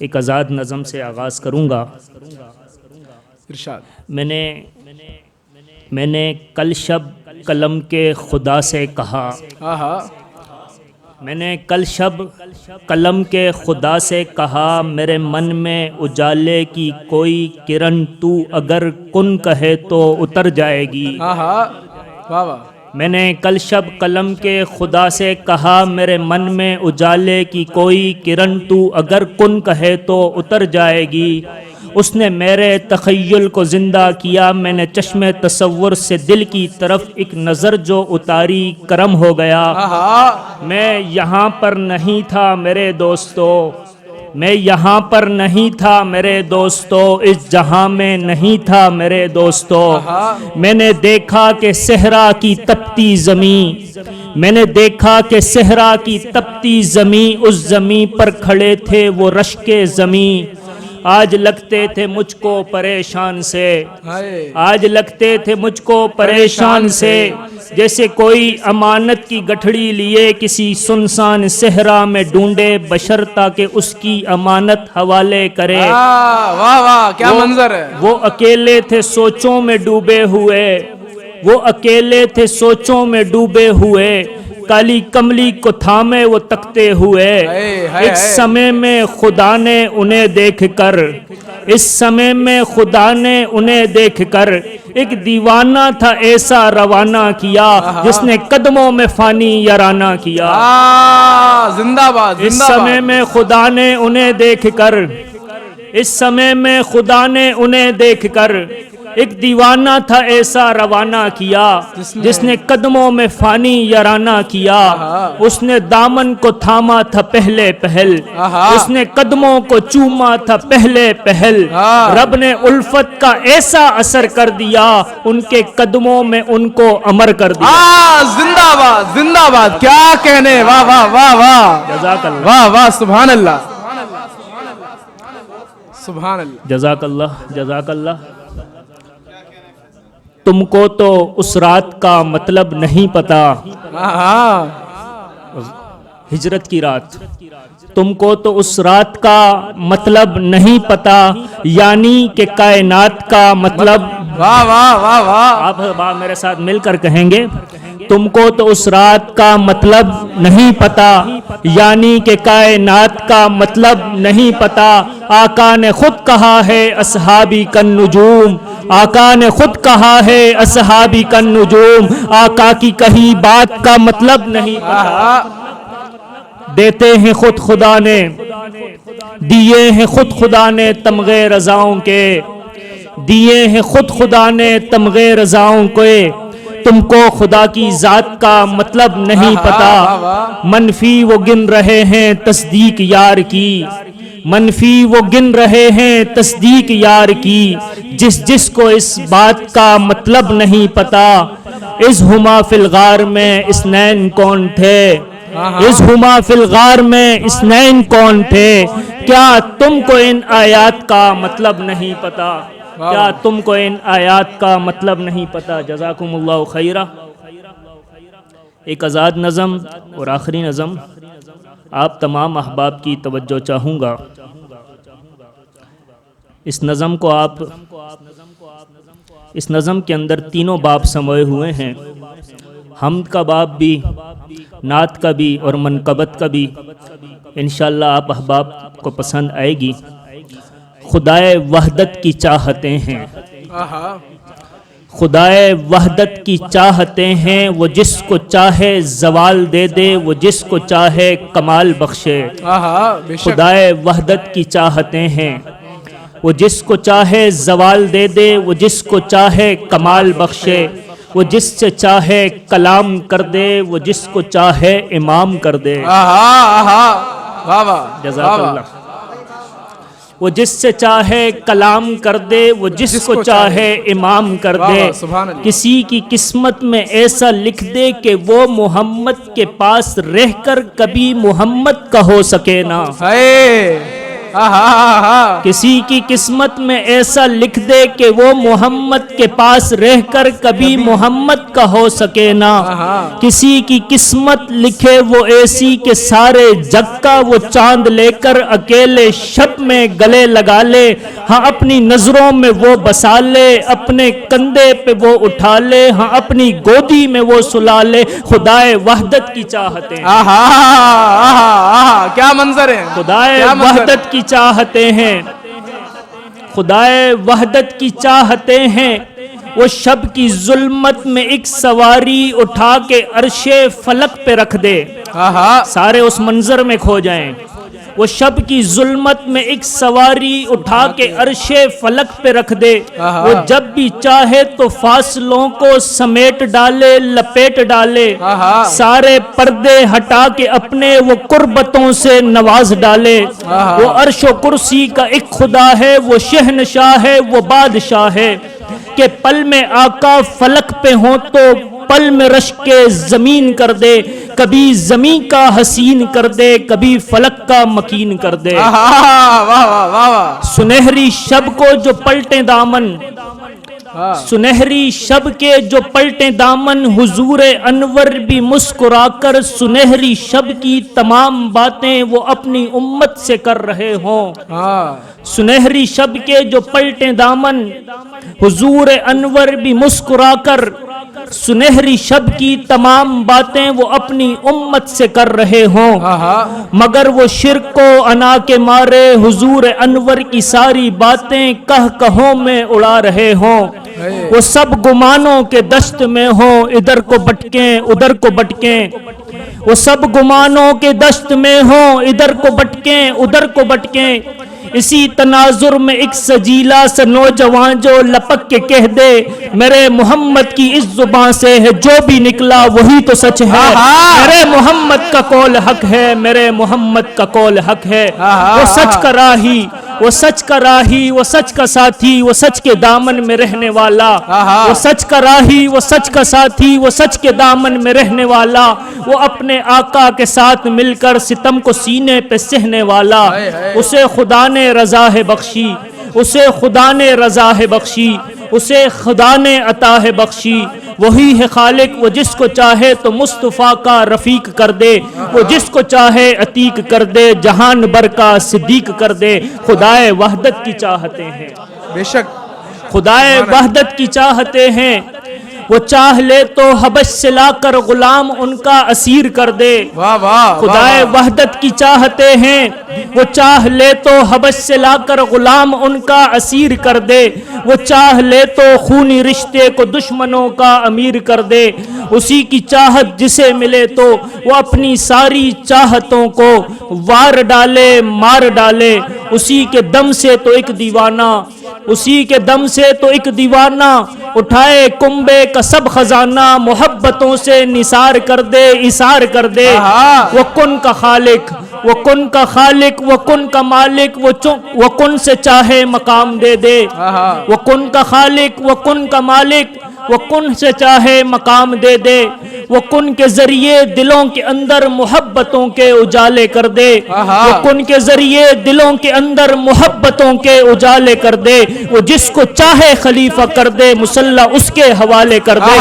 ایک آزاد نظم سے آغاز کروں گا۔ ارشاد۔ میں نے کل شب قلم کے خدا سے کہا، میں نے کل شب قلم کے خدا سے کہا، میرے من میں اجالے کی کوئی کرن تو اگر کن کہے تو اتر جائے گی۔ واہ واہ۔ میں نے کل شب قلم کے خدا سے کہا، میرے من میں اجالے کی کوئی کرن تو اگر کن کہے تو اتر جائے گی۔ اس نے میرے تخیل کو زندہ کیا، میں نے چشم تصور سے دل کی طرف ایک نظر جو اتاری، کرم ہو گیا۔ میں یہاں پر نہیں تھا میرے دوستو، میں یہاں پر نہیں تھا میرے دوستو، اس جہاں میں نہیں تھا میرے دوستو۔ میں نے دیکھا کہ صحرا کی تپتی زمین، میں نے دیکھا کہ صحرا کی تپتی زمین، اس زمین پر کھڑے تھے وہ رشک زمین۔ آج لگتے تھے مجھ کو پریشان سے، آج لگتے تھے مجھ کو پریشان سے، جیسے کوئی امانت کی گٹھڑی لیے کسی سنسان صحرا میں ڈھونڈے بشر تاکہ اس کی امانت حوالے کرے۔ واہ واہ، کیا منظر ہے۔ وہ اکیلے تھے سوچوں میں ڈوبے ہوئے، وہ اکیلے تھے سوچوں میں ڈوبے ہوئے، کالی کملی کو تھامے وہ تکتے ہوئے۔ ایک سمے میں خدا نے انہیں دیکھ کر، اس سمے میں خدا نے انہیں دیکھ کر ایک دیوانہ تھا ایسا روانہ کیا، جس نے قدموں میں فانی یارانہ کیا۔ زندہ باد۔ اس سمے میں خدا نے انہیں دیکھ کر، اس سمے میں خدا نے انہیں دیکھ کر ایک دیوانہ تھا ایسا روانہ کیا، جس نے قدموں میں فانی یارانہ کیا۔ اس نے دامن کو تھاما تھا پہلے پہل، اس نے قدموں کو چوما تھا پہلے پہل۔ رب نے الفت کا ایسا اثر کر دیا، ان کے قدموں میں ان کو امر کر دیا۔ زندہ باد، زندہ باد، کیا کہنے۔ واہ واہ واہ واہ، جزاک اللہ، واہ واہ، سبحان اللہ، سبحان اللہ، جزاک اللہ، جزاک اللہ۔ تم کو تو اس رات کا مطلب نہیں پتا، ہجرت کی رات، تم کو تو اس رات کا مطلب نہیں پتا، یعنی کہ کائنات کا مطلب۔ واہ واہ واہ واہ، آپ میرے ساتھ مل کر کہیں گے، تم کو تو اس رات کا مطلب نہیں پتا، یعنی کہ کائنات کا مطلب نہیں پتا۔ آقا نے خود کہا ہے اصحابی کالنجوم، آقا نے خود کہا ہے اصحابی کالنجوم، آقا کی کہی بات کا مطلب نہیں پتا۔ دیتے ہیں خود خدا نے، دیے ہیں خود خدا نے تمغے رضاؤں کے، دیے ہیں خود خدا نے تمغے رضاؤں کے، تم کو خدا کی ذات کا مطلب نہیں پتا۔ منفی وہ گن رہے ہیں تصدیق یار کی، منفی وہ گن رہے ہیں تصدیق یار کی، جس کو اس بات کا مطلب نہیں پتا۔ اذ ہما فی الغار میں اثنین کون تھے، اذ ہما فی الغار میں اثنین کون تھے، کیا تم کو ان آیات کا مطلب نہیں پتا، کیا تم کو ان آیات کا مطلب نہیں پتا۔ جزاکم اللہ خیرہ۔ ایک آزاد نظم اور آخری نظم آپ تمام احباب کی توجہ چاہوں گا۔ اس نظم کو اس نظم کے اندر تینوں باب سموئے ہوئے ہیں، حمد کا باب بھی، نعت کا بھی اور منقبت کا بھی۔ انشاءاللہ آپ احباب کو پسند آئے گی۔ خدائے وحدت کی چاہتے ہیں، خدائے وحدت کی چاہتے ہیں، وہ جس کو چاہے زوال دے دے، وہ جس کو چاہے کمال بخشے۔ خدائے وحدت کی چاہتے ہیں، وہ جس کو چاہے زوال دے دے، وہ جس کو چاہے کمال بخشے، وہ جس سے چاہے کلام کر دے، وہ جس کو چاہے امام کر دے۔ جزاک اللہ۔ وہ جس سے چاہے کلام کر دے، وہ جس کو چاہے امام کر دے۔ کسی کی قسمت میں ایسا لکھ دے کہ وہ محمد کے پاس رہ کر کبھی محمد کا ہو سکے نا، کسی کی قسمت میں ایسا لکھ دے کہ وہ محمد کے پاس رہ کر کبھی محمد کا ہو سکے نا، کسی کی قسمت لکھے وہ ایسی کہ سارے جگ کا وہ چاند لے کر اکیلے شب میں گلے لگا لے، ہاں اپنی نظروں میں وہ بسا لے، اپنے کندھے پہ وہ اٹھا لے، ہاں اپنی گودی میں وہ سلا لے، خدائے وحدت کی چاہتے ہیں، کیا منظر ہے، خدائے وحدت کی چاہتے ہیں، خدائے وحدت کی چاہتے ہیں، وہ شب کی ظلمت میں ایک سواری اٹھا کے عرش فلک پہ رکھ دے، سارے اس منظر میں کھو جائیں، وہ شب کی ظلمت میں ایک سواری اٹھا کے عرش فلک پہ رکھ دے، وہ جب بھی چاہے تو فاصلوں کو سمیٹ ڈالے، لپیٹ ڈالے، سارے پردے ہٹا کے اپنے وہ قربتوں سے نواز ڈالے، وہ عرش و کرسی کا ایک خدا ہے، وہ شہنشاہ ہے، وہ بادشاہ ہے، کہ پل میں آقا فلک پہ ہوں تو پل میں رشک زمین کر دے، کبھی زمین کا حسین کر دے، کبھی فلک کا مکین کر دے، سنہری شب کو جو پلٹیں دامن، سنہری شب کے جو پلٹیں دامن، حضور انور بھی مسکرا کر سنہری شب کی تمام باتیں وہ اپنی امت سے کر رہے ہوں، سنہری شب کے جو پلٹیں دامن، حضور انور بھی مسکرا کر سنہری شب کی تمام باتیں وہ اپنی امت سے کر رہے ہوں، مگر وہ شرک و انا کے مارے حضور انور کی ساری باتیں کہوں میں اڑا رہے ہوں، وہ سب گمانوں کے دشت میں ہوں، ادھر کو بٹکیں ادھر کو بٹکیں، وہ سب گمانوں کے دشت میں ہوں، ادھر کو بٹکیں ادھر کو بٹکیں، اسی تناظر میں ایک سجیلا سا نوجوان جو لپک کے کہہ دے میرے محمد کی اس زبان سے ہے جو بھی نکلا وہی تو سچ ہے، میرے محمد کا قول حق ہے، میرے محمد کا قول حق ہے، وہ سچ کا راہی، وہ سچ کا راہی، وہ سچ کا ساتھی، وہ سچ کے دامن میں رہنے والا، وہ سچ کا راہی، وہ سچ کا ساتھی، وہ سچ کے دامن میں رہنے والا، وہ اپنے آقا کے ساتھ مل کر ستم کو سینے پہ سہنے والا، اسے خدا نے رضا ہے بخشی، اسے خدا نے رضا ہے بخشی، اسے خدا نے عطا ہے بخشی، وہی ہے خالق، وہ جس کو چاہے تو مصطفیٰ کا رفیق کر دے، وہ جس کو چاہے عتیق کر دے، جہان بر کا صدیق کر دے، خدائے وحدت کی چاہتے ہیں، بے شک خدائے وحدت کی چاہتے ہیں، وہ چاہ لے تو حبش سے لا کر غلام ان کا اسیر کر دے، خدائے وحدت کی چاہتے ہیں، وہ چاہ لے تو حبش سے لا کر غلام ان کا اسیر کر دے، وہ چاہ لے تو خونی رشتے کو دشمنوں کا امیر کر دے، اسی کی چاہت جسے ملے تو وہ اپنی ساری چاہتوں کو وار ڈالے مار ڈالے، اسی کے دم سے تو ایک دیوانہ، اسی کے دم سے تو ایک دیوانہ اٹھائے کنبے کا سب خزانہ، محبتوں سے نثار کر دے اثار کر دے، وہ کن کا خالق، وہ کن کا خالق، وہ کن کا مالک، وہ کن سے چاہے مقام دے دے، وہ کن کا خالق، وہ کن کا مالک، وہ کن سے چاہے مقام دے دے، وہ کن کے ذریعے دلوں کے اندر محبتوں کے اجالے کر دے، وہ کن کے ذریعے دلوں کے اندر محبتوں کے اجالے کر دے، وہ جس کو چاہے خلیفہ کر دے، مصلی اس کے حوالے کر دے،